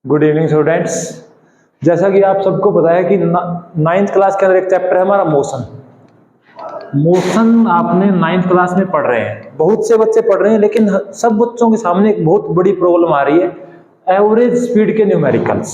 Good evening students. जैसा कि आप सबको पता है कि नाइन्थ क्लास के अंदर एक चैप्टर है हमारा मोशन आपने नाइन्थ क्लास में पढ़ रहे हैं, बहुत से बच्चे पढ़ रहे हैं, लेकिन सब बच्चों के सामने एक बहुत बड़ी प्रॉब्लम आ रही है, एवरेज स्पीड के न्यूमेरिकल्स।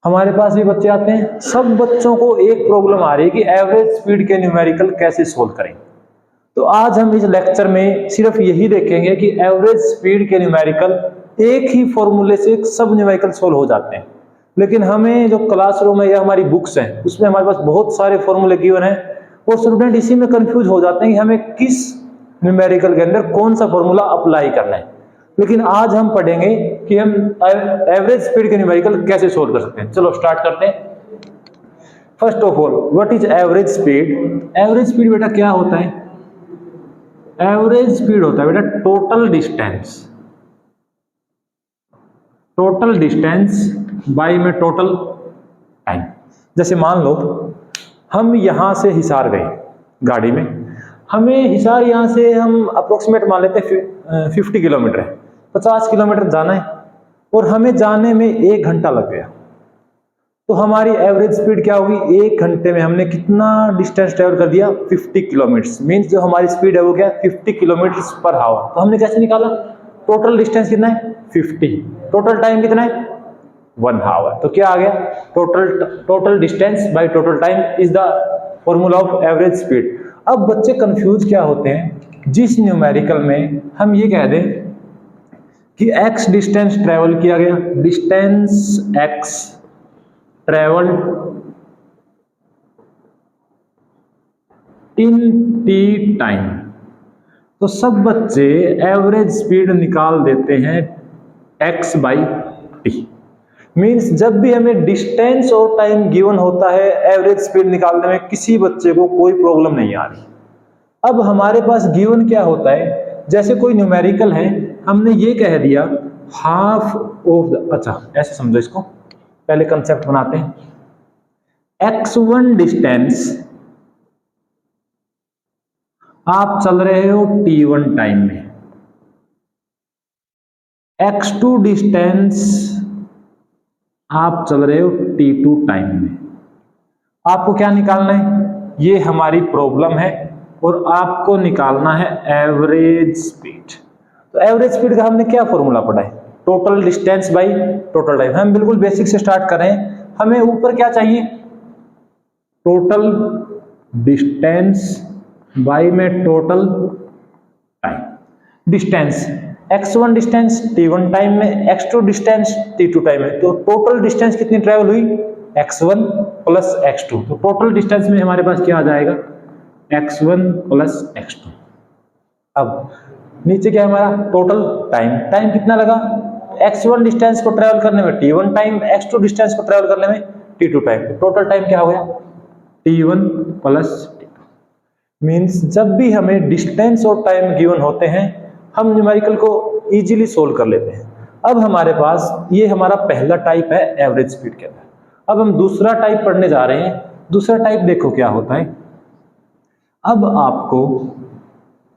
हमारे पास भी बच्चे आते हैं, सब बच्चों को एक प्रॉब्लम आ रही है कि एवरेज स्पीड के न्यूमेरिकल कैसे सोल्व करें। तो आज हम इस लेक्चर में सिर्फ यही देखेंगे कि एवरेज स्पीड के न्यूमेरिकल एक ही फॉर्मूले से सब न्यूमेरिकल सोल्व हो जाते हैं, लेकिन हमें जो क्लासरूम है या हमारी बुक्स हैं उसमें हमारे पास बहुत सारे फॉर्मूले गिवन हैं और स्टूडेंट इसी में कंफ्यूज हो जाते हैं कि हमें किस न्यूमेरिकल के अंदर कौन सा फॉर्मूला अप्लाई करना है। लेकिन आज हम पढ़ेंगे कि हम एवरेज स्पीड के न्यूमेरिकल कैसे सोल्व कर सकते हैं। चलो स्टार्ट करते हैं। First of all, what is average speed? Average speed बेटा क्या होता है? एवरेज स्पीड होता है बेटा टोटल डिस्टेंस बाई में टोटल टाइम। जैसे मान लो हम यहां से हिसार गए गाड़ी में, हमें हिसार यहां से हम अप्रोक्सीमेट मान लेते हैं 50 किलोमीटर है, 50 किलोमीटर जाना है और हमें जाने में 1 घंटा लग गया। तो हमारी एवरेज स्पीड क्या होगी? 1 घंटे में हमने कितना डिस्टेंस ट्रेवल कर दिया? 50 किलोमीटर। मीन्स जो हमारी स्पीड है वो क्या? 50 किलोमीटर पर आवर। तो हमने कैसे निकाला? टोटल डिस्टेंस कितना है? 50। टोटल टाइम कितना है? 1 आवर। तो क्या आ गया? Total distance by total time is the formula of average speed. अब बच्चे कंफ्यूज क्या होते हैं, जिस न्यूमेरिकल में हम ये कह दें कि x डिस्टेंस ट्रेवल किया गया, distance x travel in T time, तो सब बच्चे एवरेज स्पीड निकाल देते हैं x बाई टी। मीन्स जब भी हमें डिस्टेंस और टाइम गिवन होता है, एवरेज स्पीड निकालने में किसी बच्चे को कोई प्रॉब्लम नहीं आ रही। अब हमारे पास गिवन क्या होता है, जैसे कोई न्यूमेरिकल है, हमने ये कह दिया हाफ ऑफ द, अच्छा ऐसे समझो इसको, पहले कंसेप्ट बनाते हैं। x1 डिस्टेंस आप चल रहे हो t1 टाइम में, x2 डिस्टेंस आप चल रहे हो t2 टाइम में। आपको क्या निकालना है? ये हमारी प्रॉब्लम है और आपको निकालना है एवरेज स्पीड। तो एवरेज स्पीड का हमने क्या फॉर्मूला पढ़ा है? Total distance by total time. हम बिल्कुल बेसिक से स्टार्ट कर रहे हैं। हमें ऊपर क्या चाहिए? टोटल डिस्टेंस बाई में total time. Distance x1 distance t1 time में, x2 डिस्टेंस t2 टाइम में। तो टोटल डिस्टेंस कितनी ट्रेवल हुई? x1 plus x2। तो टोटल डिस्टेंस में हमारे पास क्या आ जाएगा? x1 plus x2। अब नीचे क्या है हमारा? Total time. टाइम कितना लगा? x1 डिस्टेंस को ट्रेवल करने में t1 टाइम, x2 डिस्टेंस को ट्रेवल करने में t2 टाइम। तो टोटल टाइम क्या हो गया? t1 plus t2। मीन्स जब भी हमें डिस्टेंस और टाइम गिवन होते हैं, हम न्यूमेरिकल को इजीली सोल्व कर लेते हैं। अब हमारे पास ये हमारा पहला टाइप है एवरेज स्पीड के अंदर। अब हम दूसरा टाइप पढ़ने जा रहे हैं। दूसरा टाइप देखो क्या होता है। अब आपको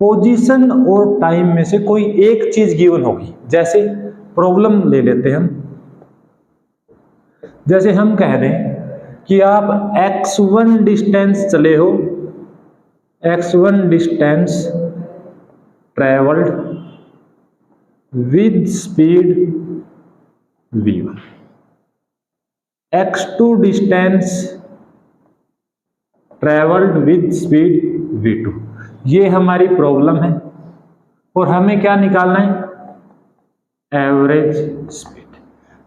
पोजीशन और टाइम में से कोई एक चीज गिवन होगी। जैसे प्रॉब्लम ले लेते हैं हम, जैसे हम कह दें कि आप x1 डिस्टेंस चले हो, x1 distance travelled with speed v1, x2 distance travelled with speed v2। ये हमारी प्रॉब्लम है और हमें क्या निकालना है? Average speed.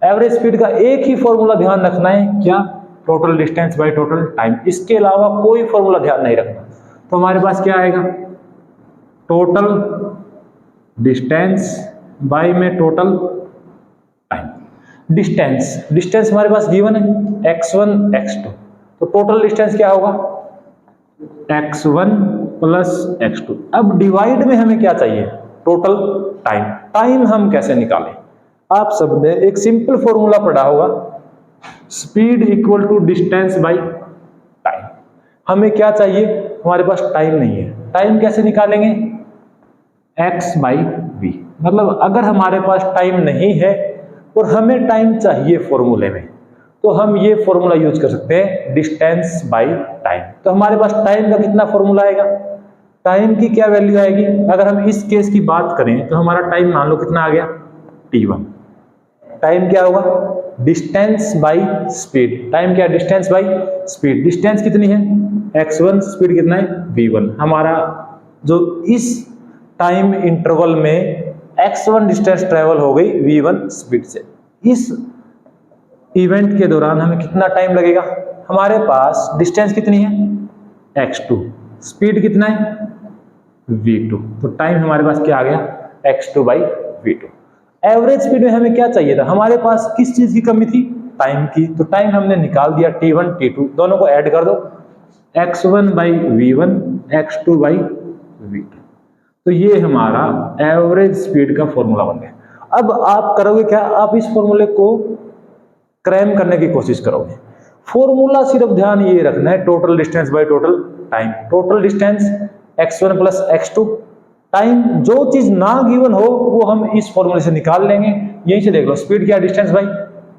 एवरेज स्पीड का एक ही फॉर्मूला ध्यान रखना है, क्या? Total distance by total time. इसके अलावा कोई फॉर्मूला ध्यान नहीं रखना। तो हमारे पास क्या आएगा? टोटल डिस्टेंस बाय में टोटल टाइम। डिस्टेंस हमारे पास गिवन है x1 x2। तो टोटल डिस्टेंस क्या होगा? x1 plus x2। अब डिवाइड में हमें क्या चाहिए? Total time. टाइम हम कैसे निकालें? आप सबने एक सिंपल फॉर्मूला पढ़ा होगा, speed equal to distance by time. हमें क्या चाहिए? हमारे पास टाइम नहीं है। टाइम कैसे निकालेंगे? x by v। मतलब अगर हमारे पास टाइम नहीं है और हमें टाइम चाहिए फॉर्मूले में, तो हम ये फॉर्मूला यूज कर सकते हैं डिस्टेंस बाय टाइम। तो हमारे पास टाइम का कितना फॉर्मूला आएगा, टाइम की क्या वैल्यू आएगी, अगर हम इस केस की बात करें तो हमारा टाइम मान लो कितना आ गया t1। टाइम क्या होगा, डिस्टेंस बाय स्पीड। टाइम क्या, डिस्टेंस बाय स्पीड। डिस्टेंस कितनी है x1, स्पीड कितना है v1। हमारा जो इस टाइम इंटरवल में x1 डिस्टेंस ट्रेवल हो गई v1 स्पीड से। इस इवेंट के दौरान हमें कितना टाइम लगेगा, हमारे पास डिस्टेंस कितनी है x2, स्पीड कितना है v2, तो टाइम हमारे पास क्या आ गया x2 by v2। Average speed में हमें क्या चाहिए था, हमारे पास किस चीज की कमी थी, टाइम की। तो टाइम हमने निकाल दिया t1 t2, दोनों को ऐड कर दो, x1 by v1 x2 by v2। तो ये हमारा एवरेज स्पीड का फॉर्मूला बन गया। अब आप करोगे क्या, आप इस फॉर्मूले को क्रैम करने की कोशिश करोगे। फॉर्मूला सिर्फ ध्यान ये रखना है total distance by total time. Total distance x1 plus x2, time जो चीज ना गिवन हो वो हम इस फॉर्मूले से निकाल लेंगे। यहीं से देख लो, स्पीड क्या, डिस्टेंस बाई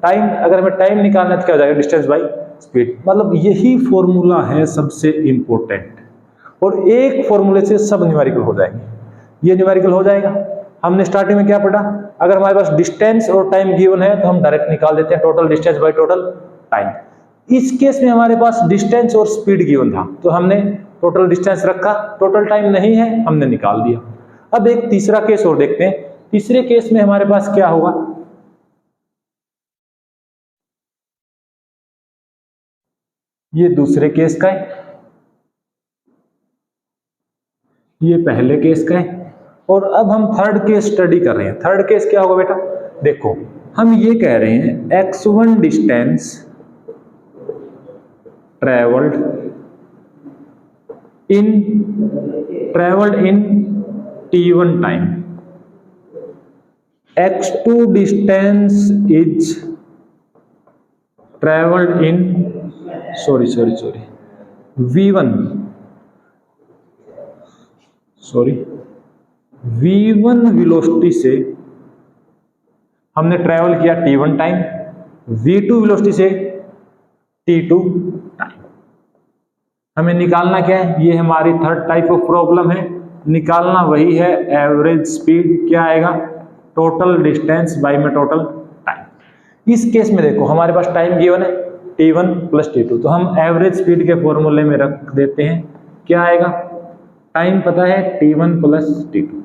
टाइम। अगर हमें टाइम निकालना है तो क्या हो जाएगा, डिस्टेंस बाई स्पीड। मतलब यही फॉर्मूला है सबसे इंपॉर्टेंट, और एक फॉर्मूले से सब न्यूमेरिकल हो जाएंगे। ये न्यूमेरिकल हो जाएगा। हमने स्टार्टिंग में क्या पढ़ा, अगर हमारे पास डिस्टेंस और टाइम गिवन है तो हम डायरेक्ट निकाल देते हैं total distance by total time. इस केस में हमारे पास डिस्टेंस और स्पीड गिवन था तो हमने टोटल डिस्टेंस रखा, टोटल टाइम नहीं है हमने निकाल दिया। अब एक तीसरा केस और देखते हैं। तीसरे केस में हमारे पास क्या होगा, ये दूसरे केस का है, ये पहले केस का है, और अब हम थर्ड केस स्टडी कर रहे हैं। थर्ड केस क्या होगा बेटा, देखो हम ये कह रहे हैं x1 distance travelled in t1 time, x2 distance is travelled in v1 velocity से हमने ट्रेवल किया t1 टाइम, v2 वेलोसिटी से t2 टाइम। हमें निकालना क्या है, ये हमारी थर्ड टाइप ऑफ प्रॉब्लम है। निकालना वही है एवरेज स्पीड, क्या आएगा टोटल डिस्टेंस बाय में टोटल टाइम। इस केस में देखो हमारे पास टाइम गिवन है t1 प्लस t2, तो हम एवरेज स्पीड के फॉर्मूले में रख देते हैं, क्या आएगा, टाइम पता है t1 प्लस t2।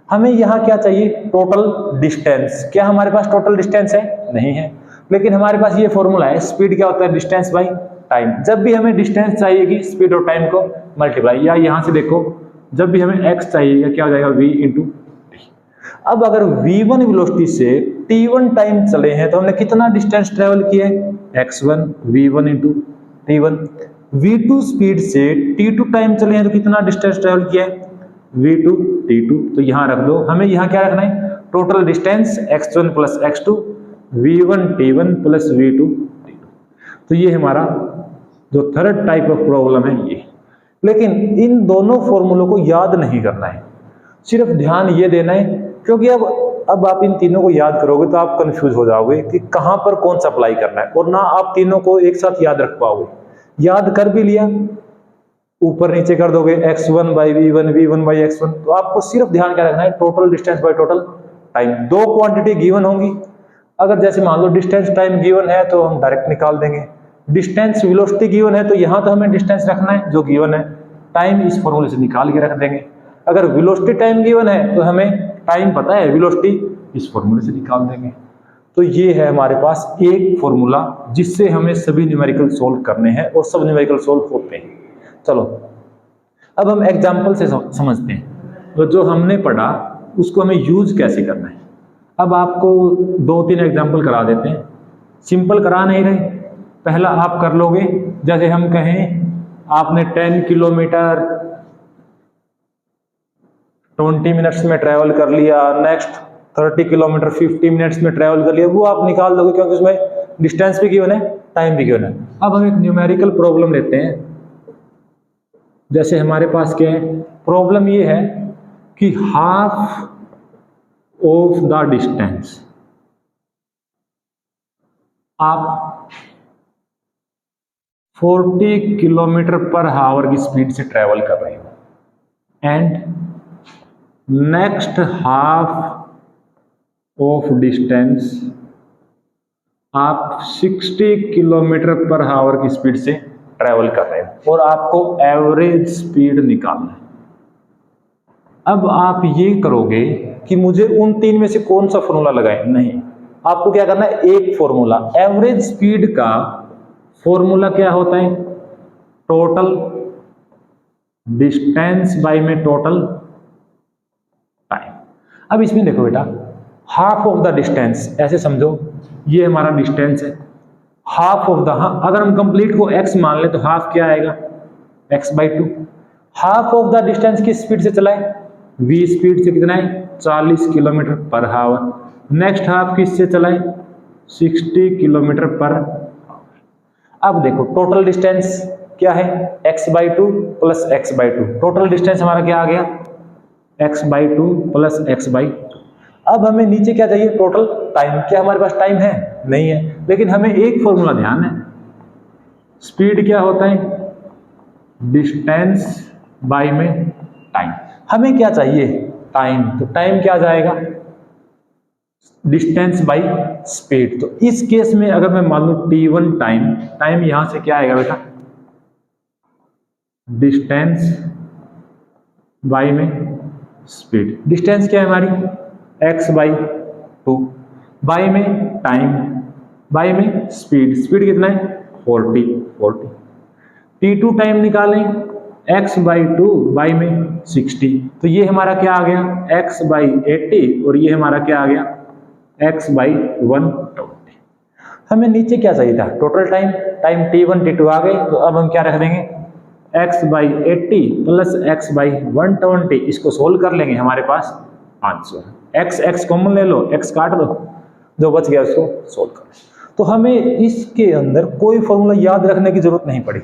हमें यहाँ क्या चाहिए, टोटल डिस्टेंस। क्या हमारे पास टोटल डिस्टेंस है, नहीं है, लेकिन हमारे पास ये फॉर्मूला है, स्पीड क्या होता है डिस्टेंस बाई टाइम। जब भी हमें डिस्टेंस चाहिएगी स्पीड और टाइम को मल्टीप्लाई, या यहाँ से देखो जब भी हमें x चाहिए क्या हो जाएगा v इंटू टी। अब अगर v1 वेलोसिटी से t1 टाइम चले हैं तो हमने कितना डिस्टेंस ट्रेवल किया है, x1 v1 into t1। v2 speed से t2 टाइम चले हैं तो कितना डिस्टेंस ट्रेवल किया है, v2 t2। तो यहां रख दो, हमें यहां क्या रखना है, total distance x1 plus x2 v1 t1 plus v2 t2। तो ये हमारा जो थर्ड टाइप ऑफ प्रॉब्लम है ये। लेकिन इन दोनों फॉर्मूलों को याद नहीं करना है, सिर्फ ध्यान ये देना है, क्योंकि अब आप इन तीनों को याद करोगे तो आप कंफ्यूज हो जाओगे कि कहां पर कौन सा अप्लाई करना है, और ना आप तीनों को एक साथ याद रख पाओगे। याद कर भी लिया, ऊपर नीचे कर दोगे x1 by v1 v1 by x1, तो आपको सिर्फ ध्यान क्या रखना है, total distance by total time. दो क्वांटिटी गिवन होंगी, अगर जैसे मान लो डिस्टेंस टाइम गिवन है तो हम डायरेक्ट निकाल देंगे, डिस्टेंस वेलोसिटी गिवन है तो यहां तो हमें डिस्टेंस रखना है जो गिवन है, टाइम इस फॉर्मूले से निकाल के रख देंगे। अगर वेलोसिटी टाइम गिवन है तो हमें टाइम पता है, वेलोसिटी इस फॉर्मूले से निकाल देंगे। तो ये है हमारे पास एक फॉर्मूला जिससे हमें सभी न्यूमेरिकल सोल्व करने हैं, और सब न्यूमेरिकल सोल्व होते हैं। चलो अब हम एग्जाम्पल से समझते हैं, तो जो हमने पढ़ा उसको हमें यूज कैसे करना है। अब आपको 2-3 एग्जाम्पल करा देते हैं, सिंपल करा नहीं रहे, पहला आप कर लोगे। जैसे हम कहें आपने 10 किलोमीटर 20 मिनट्स में ट्रेवल कर लिया, नेक्स्ट 30 किलोमीटर 50 मिनट्स में ट्रेवल कर लिया, वो आप निकाल दोगे क्योंकि उसमें डिस्टेंस भी गिवन है, टाइम भी गिवन है। अब हम एक न्यूमेरिकल प्रॉब्लम लेते हैं। जैसे हमारे पास क्या है, प्रॉब्लम ये है कि हाफ ऑफ द डिस्टेंस आप 40 किलोमीटर पर आवर की स्पीड से ट्रेवल कर रहे हो and next half of distance आप 60 किलोमीटर पर आवर की स्पीड से ट्रेवल कर रहे हो और आपको एवरेज स्पीड निकालना है। अब आप ये करोगे कि मुझे उन तीन में से कौन सा फॉर्मूला लगाए, नहीं, आपको क्या करना है, एक फॉर्मूला। एवरेज स्पीड का फॉर्मूला क्या होता है, टोटल डिस्टेंस बाय में टोटल टाइम। अब इसमें देखो बेटा, हाफ ऑफ द डिस्टेंस ऐसे समझो, ये हमारा डिस्टेंस है, हाफ ऑफ द, अगर हम कंप्लीट को x मान ले तो हाफ क्या आएगा, x/2। Half of the distance किस स्पीड से चलाए, v स्पीड से, कितना है 40 kilometre per hour. Next half किससे चलाए, 60 किलोमीटर पर आवर। अब देखो टोटल डिस्टेंस क्या है, x/2 plus x/2, total distance हमारा क्या आ गया, x/2 प्लस x/2। अब हमें नीचे क्या चाहिए, टोटल टाइम। क्या हमारे पास टाइम है, नहीं है, लेकिन हमें एक फॉर्मूला ध्यान है, स्पीड क्या होता है, डिस्टेंस बाय में टाइम। हमें क्या चाहिए, टाइम, तो टाइम क्या आ जाएगा, डिस्टेंस बाय स्पीड। तो इस केस में अगर मैं मान लूं t1 टाइम, टाइम यहां से क्या आएगा बेटा, डिस्टेंस बाय में स्पीड। डिस्टेंस क्या है हमारी, x/2, बाय में टाइम, बाय में स्पीड, स्पीड कितना है 40। t2 टाइम निकालें, x/2 बाय में 60, तो ये हमारा क्या आ गया, x/80, और ये हमारा क्या आ गया, x/120। हमें नीचे क्या चाहिए था, total time. Time t1 t2 आ गए, तो अब हम क्या रख देंगे, x/80 प्लस x/120, इसको सोल्व कर लेंगे, हमारे पास आंसर। x कॉमन ले लो, x काट दो, जो बच गया उसको सोल्व करो। तो हमें इसके अंदर कोई फॉर्मूला याद रखने की जरूरत नहीं पड़ी,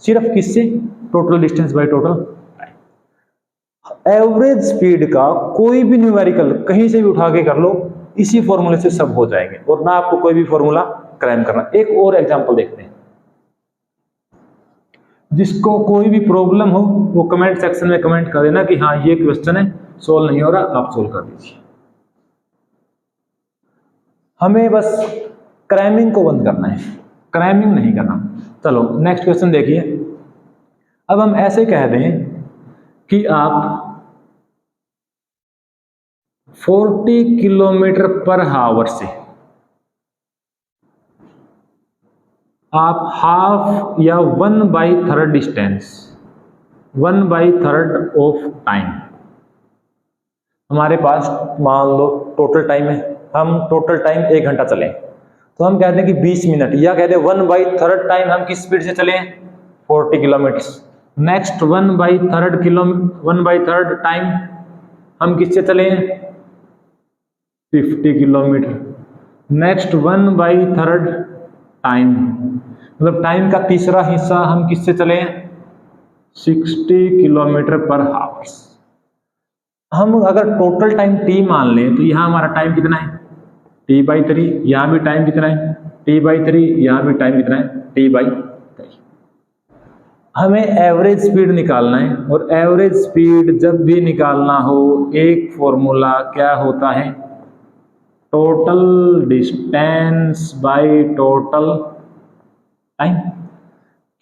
सिर्फ किससे, total distance by total time. Average speed का कोई भी न्यूमेरिकल कहीं से भी उठा के कर लो, इसी फॉर्मूले से सब हो जाएंगे, और ना आपको कोई भी फॉर्मूला क्राइम करना। एक और एग्जांपल देखते हैं, जिसको कोई भी प्रॉब्लम हो वो कमेंट सेक्शन में कमेंट कर देना कि हाँ ये क्वेश्चन है, सोल्व नहीं हो रहा, आप सोल्व कर दीजिए। हमें बस क्रैमिंग को बंद करना है, क्रैमिंग नहीं करना। चलो नेक्स्ट क्वेश्चन देखिए। अब हम ऐसे कह दें कि आप 40 किलोमीटर पर आवर से आप हाफ या 1/3 डिस्टेंस, 1/3 ऑफ टाइम, हमारे पास मान लो टोटल टाइम है, हम टोटल टाइम 1 घंटा चले, तो हम कहते हैं कि 20 मिनट, या कहते हैं 1/3 टाइम हम किस स्पीड से चले, 40 किलोमीटर। नेक्स्ट 1/3 टाइम हम किससे चले, 50 किलोमीटर। नेक्स्ट 1/3 टाइम, मतलब टाइम का तीसरा हिस्सा हम किससे चले, 60 किलोमीटर पर आवर्स। हम अगर टोटल टाइम t मान लें तो यहां हमारा टाइम कितना है, t/3, यहां भी टाइम कितना है, t/3, यहां भी टाइम कितना है, t/3। हमें एवरेज स्पीड निकालना है, और एवरेज स्पीड जब भी निकालना हो एक फॉर्मूला क्या होता है, total distance by total time.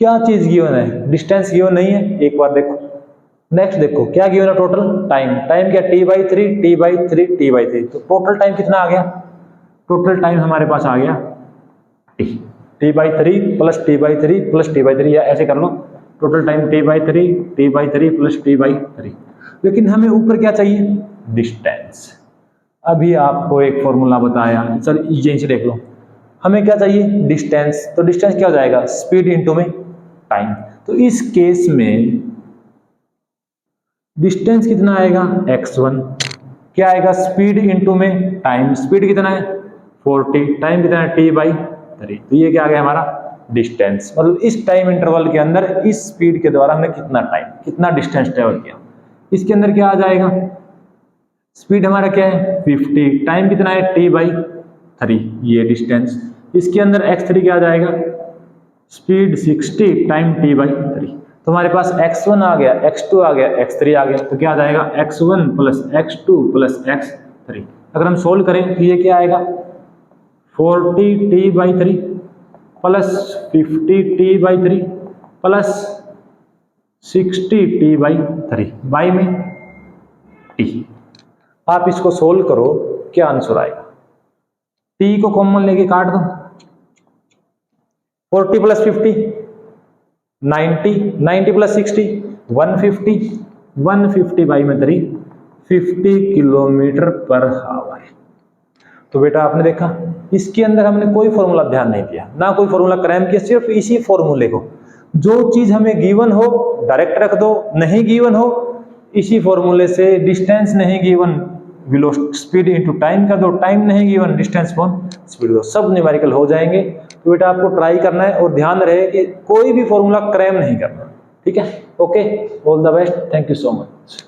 क्या चीज गिवन है, डिस्टेंस गिवन नहीं है, एक बार देखो। नेक्स्ट देखो क्या गिवन है, टोटल टाइम। टाइम क्या, t/3 t/3 t/3, तो टोटल टाइम कितना आ गया, टोटल टाइम हमारे पास आ गया t/3 plus t/3 plus t/3, या ऐसे कर लो, total time t/3 plus t/3। लेकिन हमें ऊपर क्या चाहिए, डिस्टेंस। अभी आपको एक फॉर्मूला बताया, चल यहीं से देख लो, हमें क्या चाहिए, डिस्टेंस। तो डिस्टेंस क्या हो जाएगा, स्पीड इनटू में टाइम। तो इस केस में डिस्टेंस कितना आएगा, x1, क्या आएगा, स्पीड इनटू में टाइम, स्पीड कितना है 40, टाइम कितना है t/3। तो ये क्या आ गया हमारा डिस्टेंस, मतलब इस टाइम इंटरवल के अंदर इस स्पीड के द्वारा हमने कितना टाइम, कितना डिस्टेंस ट्रेवल किया। इसके अंदर क्या आ जाएगा, स्पीड हमारा क्या है 50, टाइम कितना है t/3, ये डिस्टेंस। इसके अंदर x3 क्या आ जाएगा, स्पीड 60 टाइम t/3। तो हमारे पास x1 आ गया, x2 आ गया, x3 आ गया, तो क्या आ जाएगा x1 plus x2 plus x3। अगर हम सोल्व करें तो ये क्या आएगा 40t/3 plus 50t/3 plus 60t/3 by में t। आप इसको सोल्व करो, क्या आंसर आएगा, t को कॉमन लेके काट दो, 40 प्लस 50 90, 90 प्लस 60 150, 150 बाई में 3 50 किलोमीटर पर आवर। तो बेटा आपने देखा इसके अंदर हमने कोई फॉर्मूला ध्यान नहीं दिया, ना कोई फॉर्मूला क्रैम किया, सिर्फ इसी फॉर्मूले को, जो चीज हमें गिवन हो डायरेक्ट रख दो, नहीं गिवन हो इसी फॉर्मूले से, डिस्टेंस नहीं गिवन स्पीड इनटू टाइम कर दो, टाइम नहीं गिवन डिस्टेंस अपॉन स्पीड दो, सब न्यूमेरिकल हो जाएंगे। तो बेटा आपको ट्राई करना है और ध्यान रहे कि कोई भी फॉर्मूला क्रैम नहीं करना, ठीक है। Okay, all the best, thank you so much.